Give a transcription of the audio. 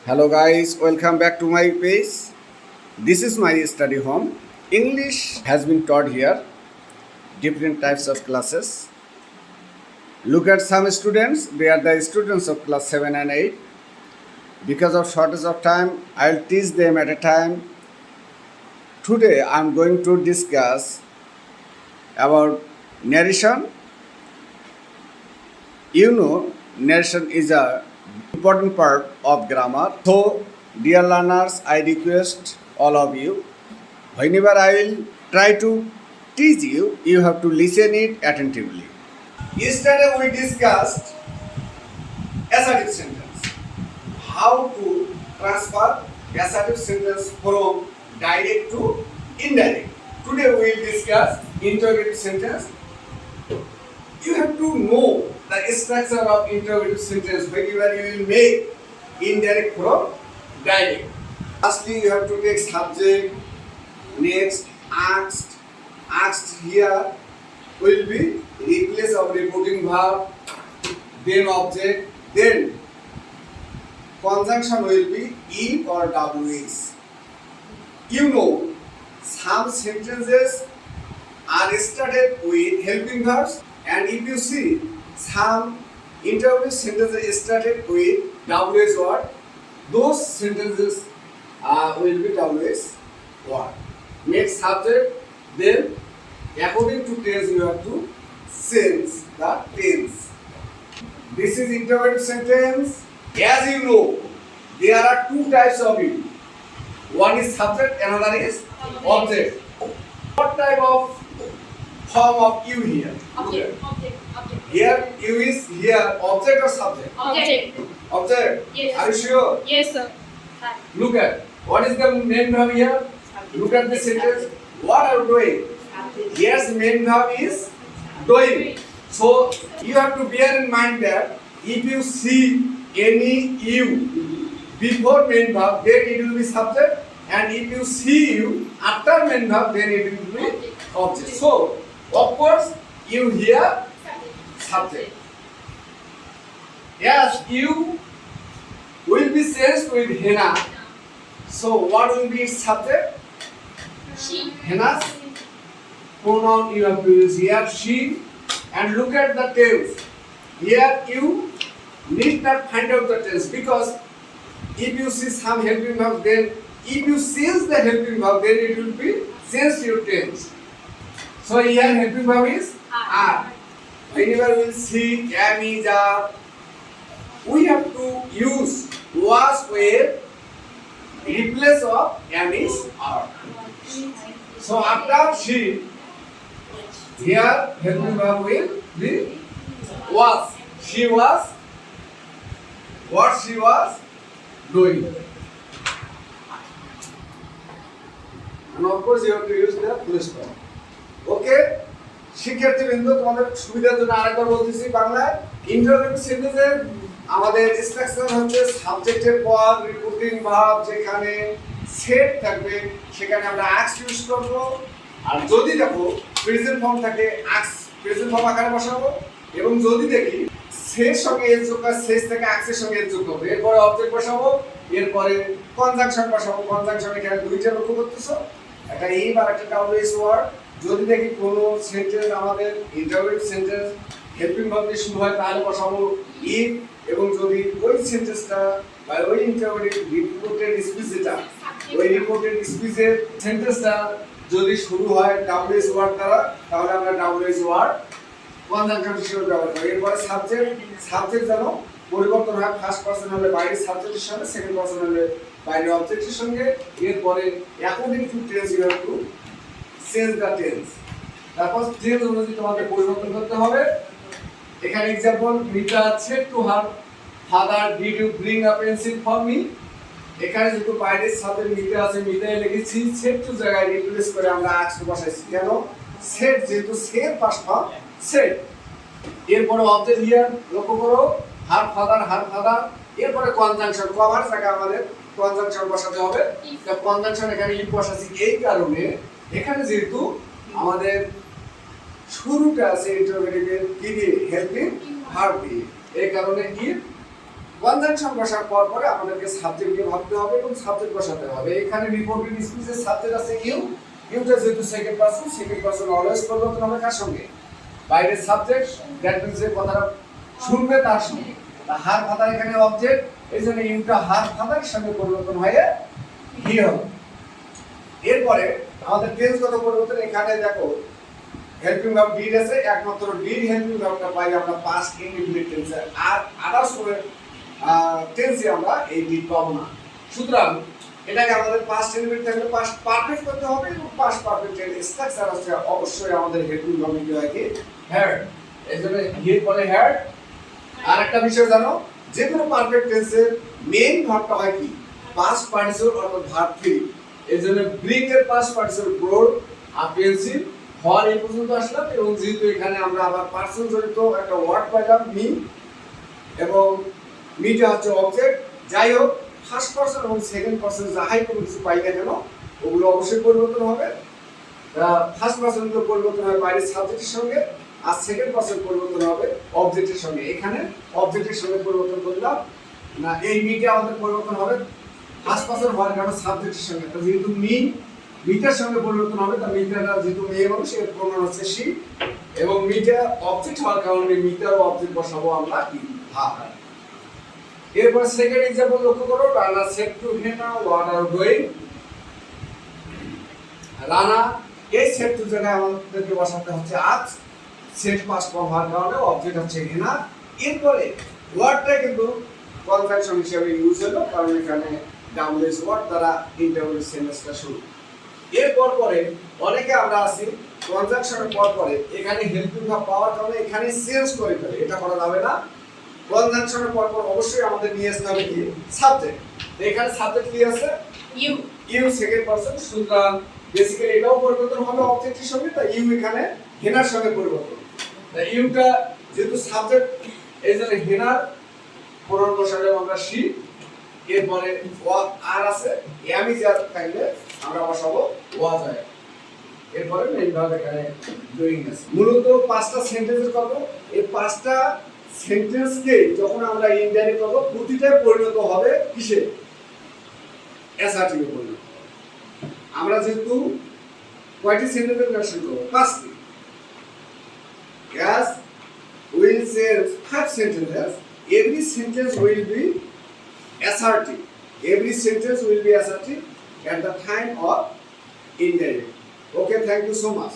Hello guys, welcome back to my page. This is my study home. English has been taught here, different types of classes. Look at some students, they are the students of class 7 and 8. Because of shortage of time, I will teach them at a time. Today I am going to discuss about narration. You know, narration is a important part of grammar. So, dear learners, I request all of you, whenever I will try to teach you, you have to listen it attentively. Yesterday we discussed assertive sentence. How to transfer assertive sentence from direct to indirect. Today we will discuss interrogative sentence. You have to know the structure of interrogative sentence whenever you will make indirect from direct. Firstly, you have to take subject, next asked. Asked here will be replace of reporting verb, then object, then conjunction will be if or ws. You know, some sentences are started with helping verbs, and if you see some interrogative sentences started with ws word, those sentences will be ws word. Next subject, then according to tense you have to change the tense. This is interrogative sentence. As you know, there are two types of it. One is subject, another is object. What type of form of you here? Object. Here you is here object or subject? Object. Object. Yes. Are you sure? Yes, sir. Look at what is the main verb here? Look at the sentence. What are you doing? Yes, main verb is doing. So you have to bear in mind that if you see any you before main verb, then it will be subject, and if you see you after main verb, then it will be object. So of course you here subject. Yes, you will be changed with henna. So what will be its subject? She. Henna's pronoun you have to use here, she. And look at the tense. Here you need not find out the tense, because if you see some helping verb, then if you change the helping verb, then it will be change your tense. So here helping verb is are. Whenever we will see am, is, are, we have to use was, where, replace of am, is, are. So after she, here helping verb will be was. She was what she was doing. And of course you have to use the full stop. Okay? শিক্ষার্থী বৃন্দ, তোমাদের সুবিধার জন্য আরেকবার বলতেছি বাংলায় interrogative সেন্টেন্সের আমাদের স্ট্রাকচার হচ্ছে সাবজেক্টের পর রিপোর্টিং ভার্ব, যেখানে সেট থাকবে সেখানে আমরা আস্ক ইউজ করব। আর যদি দেখো প্রেজেন্ট ফর্ম থাকে আস্ক প্রেজেন্ট ফর্ম আকারে বসাবো, এবং যদি দেখি শেষ সঙ্গে এর যোগ আর শেষ থেকে আক্সের সঙ্গে এর যোগ হবে, এরপরে অবজেক্ট বসাবো, এরপরে কনজাংশন বসাবো। কনজাংশন এখানে দুইটা লক্ষ্য করতেছো, একটা ইফ আর একটা ডাব্লিউএস ওয়ার্ড। যদি দেখি কোনো সেন্টেন্স আমাদের ইন্টারোগেটিভ সেন্টেন্স হেল্পিং ভার্ব দিয়ে শুরু হয়, তাহলে বসাবো ইফ, এবং যদি ওই সেন্টেন্সটা বা ওই ইন্টারোগেটিভ রিপোর্টেড স্পিচ যেটা, ওই রিপোর্টেড স্পিচের সেন্টেন্সটা যদি শুরু হয় ডাব্লিউএস ওয়ার্ড দ্বারা, তাহলে আমরা ডাব্লিউএস ওয়ার্ড কনজাংশন হিসেবে ব্যবহার করি। এরপরে সাবজেক্ট যেন পরিবর্তন হয়, ফার্স্ট পারসন হলে বাইরে সাবজেক্টের সঙ্গে, সেকেন্ড পারসন হলে বাইরে অবজেক্টের সঙ্গে। এরপরে according to tense you have to change the tense. তারপর টেন্স অনুযায়ী তোমাদের পরিবর্তন করতে হবে। এখানে example Mita said to her father, did you bring a pencil for me. এখানে যেহেতু বাইরের সাথে মিতা আছে, মিতায় লিখেছি, সেড টু জায়গায় রিপ্লেস করে আমরা আস্ক বসাইছি। কেন? সেড যেহেতু সেড পাস্ট ফর্ম সেড। এরপরে অবজেক্ট হিয়ার লক্ষ্য করো, হার ফাদার। এরপরে কনজাংশন, কভার জায়গায় আমাদের কনজাংশন বসাতে হবে। কনজাংশন এখানে ইফ বসাচ্ছি এই কারণে, এখানে যেহেতু আমাদের শুরুটা আছে ইন্টারোগেটিভের কি দিয়ে, হেল্পিং ভার্ব দিয়ে, এই কারণে ইফ কনজাংশন বসার পর পরে আমাদেরকে সাবজেক্টকে ভাবতে হবে এবং সাবজেক্ট বসাতে হবে। এখানে রিপোর্টেড স্পিচের সাবজেক্ট আছে ইউ, ইউটা যেহেতু সেকেন্ড পারসন অলওয়েজ পরিবর্তন হবে কার সঙ্গে? বাইরের সাবজেক্ট, দ্যাট মিন্স যে কথাটা শুনবে তার সঙ্গে। হার ফাদার এখানে অবজেক্ট, এই জন্য ইউটা হার ফাদারের সঙ্গে পরিবর্তন হয়ে হি হবে। এরপরে আমাদের টেন্সগত পরিবর্তন, এখানে দেখো হেল্পিং ভার্ব ডিড আছে, একমাত্র ডিড হেল্পিং ভার্বটা পাই আমরা পাস্ট ইনডিফিনিট টেন্সে, আর আদার্স করে টেন্সে আমরা এই ডিড পাবো না। সুতরাং এটাকে আমাদের পাস্ট ইনডিফিনিট থাকলে পাস্ট পারফেক্ট করতে হবে, এবং পাস্ট পারফেক্টের স্ট্রাকচার আছে অবশ্যই আমাদের হেল্পিং ভার্ব নিতে হয় কি হ্যাড। এজন্য হির পরে হ্যাড। আর একটা বিষয় জানো, যে কোনো পারফেক্ট টেন্সের মেইন ভার্বটা হয় কি পাস্ট পার্টিসিপল অর্থাৎ ভার্ব 3। এজন্য ব্রিং এর পাস্ট পার্টিসিপল ব্রোড অফেন্সিভ হর এই পর্যন্ত আসলাম, এবং যেহেতু এখানে আমরা আবার পার্সন জড়িত একটা ওয়ার্ড পাইলাম মি, এবং মিটা হচ্ছে অবজেক্ট। যাই হোক, ফার্স্ট পারসন এবং সেকেন্ড পারসন যাহাই কোনো কিছু পাই না কেন ওগুলো অবশ্যই পরিবর্তন হবে। ফার্স্ট পারসন গুলো পরিবর্তন হবে বাইরের সাবজেক্টের সঙ্গে, আর সেকেন্ড পারসন পরিবর্তন হবে অবজেক্টের সঙ্গে। এখানে অবজেক্টের সঙ্গে পরিবর্তন করলাম না, এই মিটা আমাদের পরিবর্তন হবে ফার্স্ট পারসন হওয়ার কারণে সাবজেক্টের সঙ্গে। যেহেতু মিটার সঙ্গে পরিবর্তন হবে, তা মিটারটা যেহেতু মেয়ে মানুষ এর প্রোনাউন হচ্ছে শি, এবং মিটা অবজেক্ট হওয়ার কারণে মিটার ও অবজেক্ট বসাবো আমরা কি ভাব। এরপর সেকেন্ড एग्जांपल লক্ষ্য করো, Rana said to Hena what are going. Rana এই সেড টু জায়গায় আমাদেরকে বসাতে হচ্ছে আজ, সেড পাস্ট ফর্ম হওয়ার কারণে অবজেক্ট হচ্ছে হেনা। এরপরে ওয়ার্ডটা কিন্তু কনজাংশন হিসেবে ইউজ হলো, কারণ এখানে ডাব্লিউএস ওয়ার্ড দ্বারা ইন্টারভিউ সেন্টেন্সটা শুরু। এরপর পরে অনেকে আমরা আছি কনজাংশনের পর পরে এখানে হেল্পিং ভার্ব পাওয়ার কারণে এখানে চেঞ্জ করে ফেলে, এটা করা যাবে না। কনজাংশনের পর পর অবশ্যই আমাদের নিয়ে আসতে হবে কি সাবজেক্ট। তো এখানে সাবজেক্ট কি আছে ইউ, ইউ সেকেন্ড পারসন, সুতরাং বেসিক্যালি এটাও পরিবর্তন হবে অবজেক্টের সঙ্গে, তাই ইউ এখানে হেনার সঙ্গে পরিবর্তন। তাই ইউটা যেহেতু সাবজেক্ট এই জন্য হেনার প্রোনাউন বসালে আমরা শি। এরপরে আর আছে এমি যা থাকলে আমরা বসাবো ওয়াজ হয়। এরপরে মেইন ভার্ব এখানে ডুইং আছে। মূলত পাঁচটা সেন্টেন্সের কথা, এই পাঁচটা সেন্টেন্সকে যখন আমরা ইনডাইরেক্ট করব প্রতিটাই পরিণত হবে কিসে অ্যাসার্টিভে পরিণত। আমরা যেহেতু কয়টি সেন্টেন্সের মেনশন করব পাঁচটি, as will say 5 sentences, every sentence will be assertive, every sentence will be assertive at the time of indirect. Okay, thank you so much.